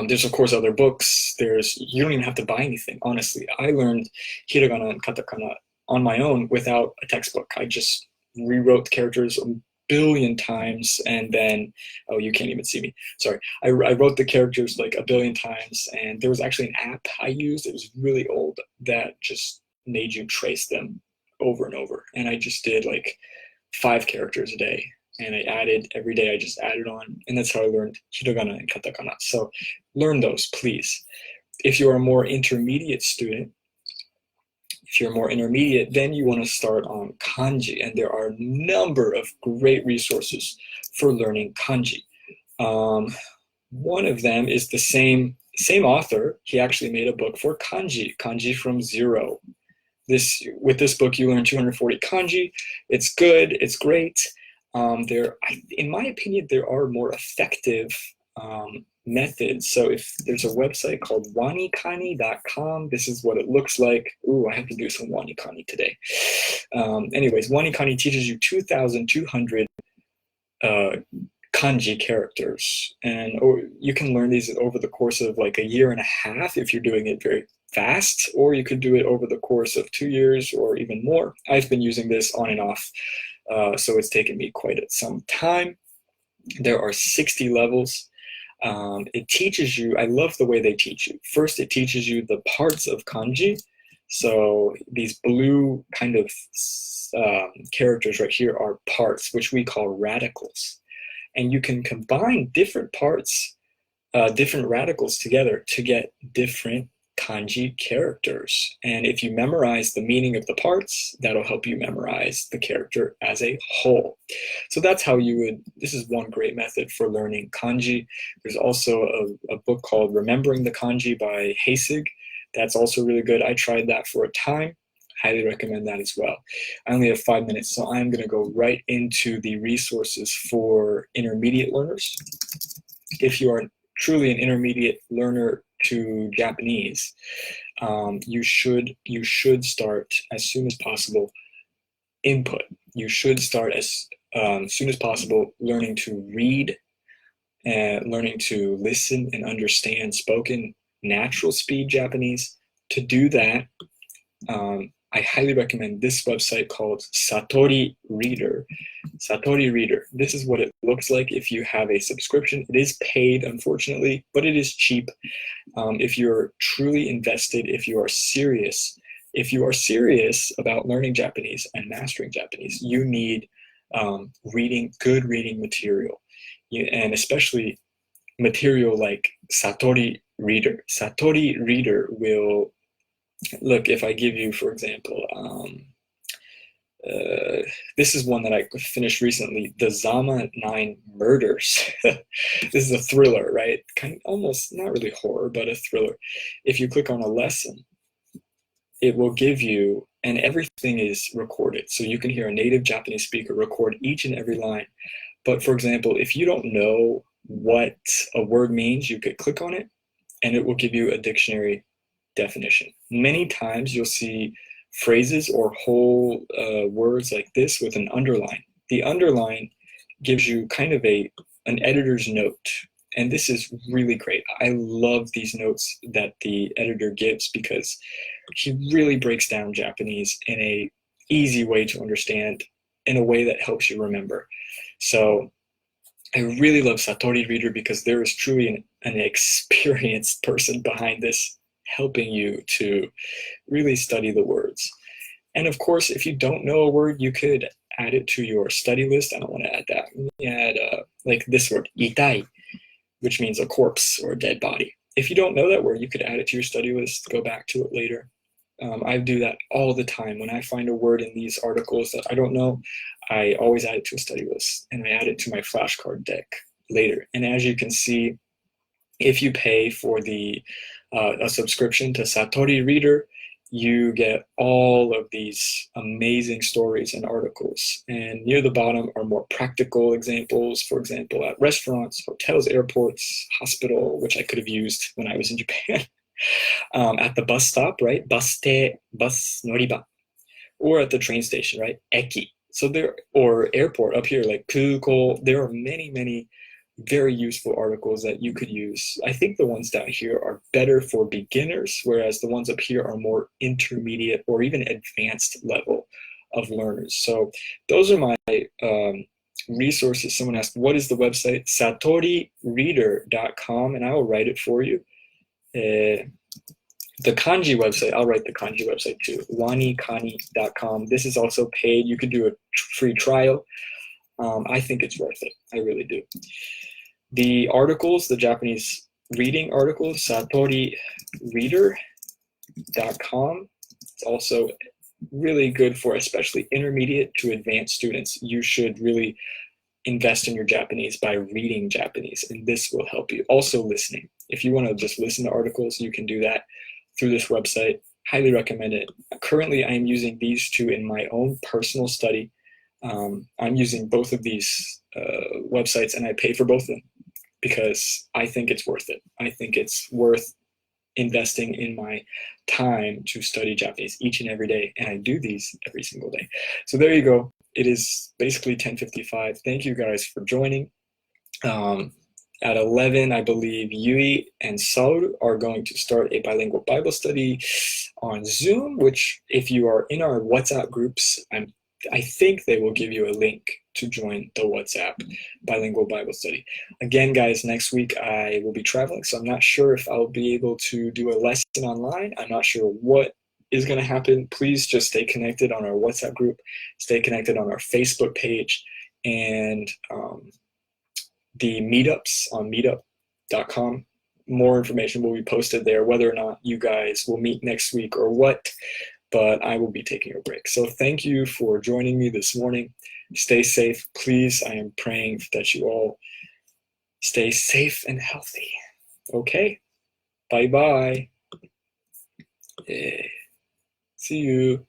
There's of course other books. You don't even have to buy anything. Honestly, I learned hiragana and katakana on my own without a textbook. I just rewrote the characters a billion times, and then you can't even see me. Sorry, I wrote the characters like a billion times, and there was actually an app I used. It was really old that just made you trace them over and over. And I just did like 5 characters a day. And every day I just added on, and that's how I learned hiragana and katakana. So learn those, please. If you're a more intermediate student, then you want to start on kanji, and there are a number of great resources for learning kanji. One of them is the same author. He actually made a book for kanji from Zero. With this book, you learn 240 kanji. It's good. It's great. In my opinion, there are more effective methods. So if there's a website called wanikani.com, this is what it looks like. Ooh, I have to do some wanikani today. Anyways, wanikani teaches you 2,200 kanji characters, and you can learn these over the course of like a year and a half if you're doing it very fast, or you could do it over the course of 2 years or even more. I've been using this on and off. So it's taken me quite some time. There are 60 levels. It teaches you, I love the way they teach you. First, it teaches you the parts of kanji. So these blue kind of characters right here are parts, which we call radicals. And you can combine different parts, different radicals together to get different kanji characters. And if you memorize the meaning of the parts, that'll help you memorize the character as a whole. So that's how this is one great method for learning kanji. There's also a book called Remembering the Kanji by Heisig. That's also really good. I tried that for a time. Highly recommend that as well. I only have 5 minutes, so I'm going to go right into the resources for intermediate learners. If you are truly an intermediate learner to Japanese, you should start as soon as possible. Input. You should start as soon as possible learning to read, learning to listen and understand spoken natural speed Japanese. To do that, I highly recommend this website called Satori Reader. Satori Reader. This is what it looks like if you have a subscription. It is paid, unfortunately, but it is cheap. If you're truly invested, if you are serious about learning Japanese and mastering Japanese, you need good reading material, and especially material like Satori Reader. Satori Reader will look, if I give you, for example, this is one that I finished recently, The Zama 9 Murders. This is a thriller, right? Kind of almost not really horror, but a thriller. If you click on a lesson, it will give you, and everything is recorded. So you can hear a native Japanese speaker record each and every line. But for example, if you don't know what a word means, you could click on it and it will give you a dictionary definition. Many times you'll see phrases or whole words like this with an underline. The underline gives you kind of an editor's note. And this is really great. I love these notes that the editor gives because he really breaks down Japanese in a easy way to understand, in a way that helps you remember. So I really love Satori Reader because there is truly an experienced person behind this, helping you to really study the words. And of course, if you don't know a word, you could add it to your study list. I don't want to add that. Add like this word, itai, which means a corpse or a dead body. If you don't know that word, you could add it to your study list, go back to it later. I do that all the time. When I find a word in these articles that I don't know, I always add it to a study list, and I add it to my flashcard deck later. And as you can see, if you pay for a subscription to Satori Reader, you get all of these amazing stories and articles. And near the bottom are more practical examples, for example, at restaurants, hotels, airports, hospital, which I could have used when I was in Japan, at the bus stop, right? Bus noriba, or at the train station, right? Eki. So or airport up here, like kuko. There are many, many very useful articles that you could use. I think the ones down here are better for beginners, whereas the ones up here are more intermediate or even advanced level of learners. So those are my resources. Someone asked, what is the website? satorireader.com, and I will write it for you. The kanji website, I'll write the kanji website too, wanikani.com. This is also paid. You could do a free trial. I think it's worth it. I really do. The articles, the Japanese reading articles, satorireader.com. It's also really good for especially intermediate to advanced students. You should really invest in your Japanese by reading Japanese, and this will help you. Also listening. If you want to just listen to articles, you can do that through this website. Highly recommend it. Currently, I am using these two in my own personal study. I'm using both of these websites, and I pay for both of them because I think it's worth it. I think it's worth investing in my time to study Japanese each and every day, and I do these every single day. So there you go. It is basically 10:55. Thank you guys for joining. At 11, I believe Yui and Saul are going to start a bilingual Bible study on Zoom, which if you are in our WhatsApp groups, I think they will give you a link to join the WhatsApp bilingual Bible study. Again, guys, next week I will be traveling, so I'm not sure if I'll be able to do a lesson online. I'm not sure what is going to happen. Please just stay connected on our WhatsApp group, stay connected on our Facebook page, and the meetups on meetup.com. More information will be posted there, whether or not you guys will meet next week or what. But I will be taking a break. So thank you for joining me this morning. Stay safe, please. I am praying that you all stay safe and healthy. Okay? Bye-bye. See you.